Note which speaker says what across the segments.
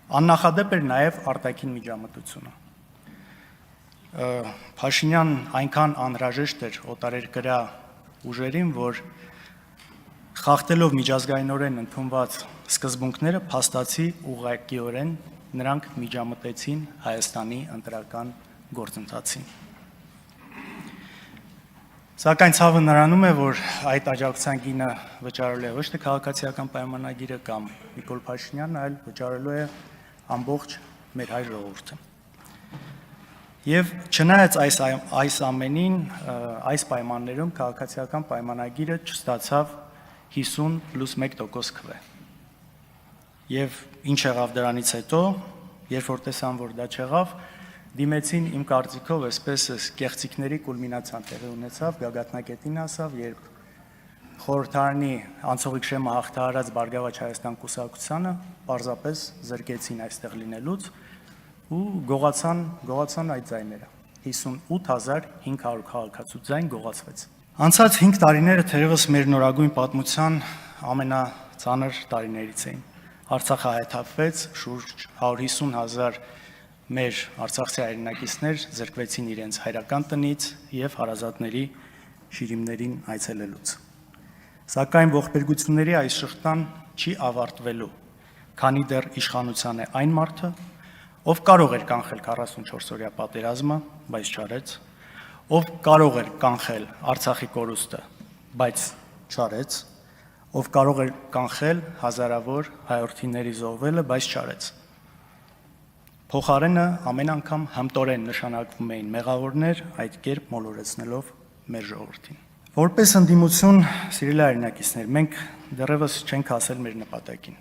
Speaker 1: Աննախադեպ էր նաև արտաքին միջամտությունը։ Փաշինյանն այնքան անհրաժեշտ էր օտարերկրյա ուժերին, որ խախտելով միջազգայինորեն ընդունված սկզբունքները փաստացի ուղղակիորեն նրանք միջամտեցին Հայաստանի ընտրական գործընթացին։ Սակայն ցավը նրանում է, որ այդ աջակցության գինը վճարելու է ոչ թե քաղաքացիական պայմանագիրը կամ Նիկոլ Փաշինյանն, այլ վճարելու է ամբողջ մեր հայ ժողովուրդը։ Եվ չնայած այս ամենին, այս պայմաններում քաղաքացիական պայմանագիրը չստացավ 50+1% քվե։ Եվ ինչ եղավ դրանից հետո, երբ որ տեսան, որ դա չեղավ, դիմեցին իմ կարծիքով այսպես կեղծիքների կուլմինացիան տեղի ունեցավ, գագաթնակետին ասավ, երբ խորհրդարանի անցողիկ շեմը հաղթահարած Բարգավաճ Հայաստան կուսակցությանը պարզապես զրկեցին այստեղ լինելուց ու գողացան այդ ձայները։ 58,500 քաղաքացու ձայն գողացվեց։ Անցած 5 տարիները թերևս մեր նորագույն պատմության ամենածանր տարիներից էին։ Արցախը հայթափվեց, շուրջ 150,000 մեր արցախցի հայրենակիցներ զրկվեցին իրենց հայրական տնից և հարազատների շիրիմներին այցելելուց։ Սակայն ողբերգությունների այս շղթան չի ավարտվելու, քանի դեռ իշխանության է այն մարդը, ով կարող էր կանխել 44-օրյա պատերազմը, բայց չարեց, ով կարող էր կանխել Արցախի կորուստը, բայց չարեց, ով կարող էր կանխել հազարավոր հայրենիների զոհվելը, բայց չարեց։ Փոխարենը ամեն անգամ հմտորեն նշանակվում էին մեղավորներ, այդ կերպ մոլորեցնելով մեր ժողովրդին։ Որպես ընդդիմություն, սիրելի հայրենակիցներ, մենք դեռևս չենք հասել մեր նպատակին,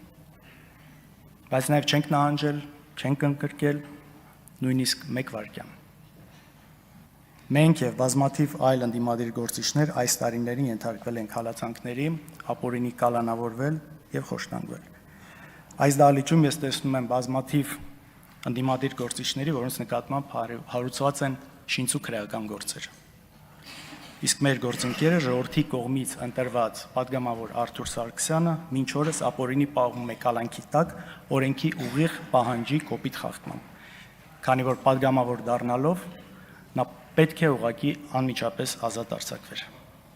Speaker 1: բայց նաև չենք նահանջել, չենք ընկրկել նույնիսկ մեկ վայրկյան։ Մենք և բազմաթիվ այլ ընդդիմադիր գործիչներ այս տարիներին ենթարկվել ենք հալածանքների, ապօրինի կալանավորվել և խոշտանգվել։ Այս դահլիճում ես տեսնում եմ բազմաթիվ ընդդիմադիր գործիչների, որոնց նկատմամբ հարուցված են շինծու քրեական գործեր։ Իսկ մեր գործընկերը ժողովրդի կողմից ընտրված պատգամավոր Արթուր Սարգսյանը մինչ օրս ապօրինի պահում է կալանքի տակ օրենքի ուղիղ պահանջի կոպիտ խախտմամբ, քանի որ պատգամավոր դառնալով նա պետք է ուղղակի անմիջապես ազատ արձակվեր։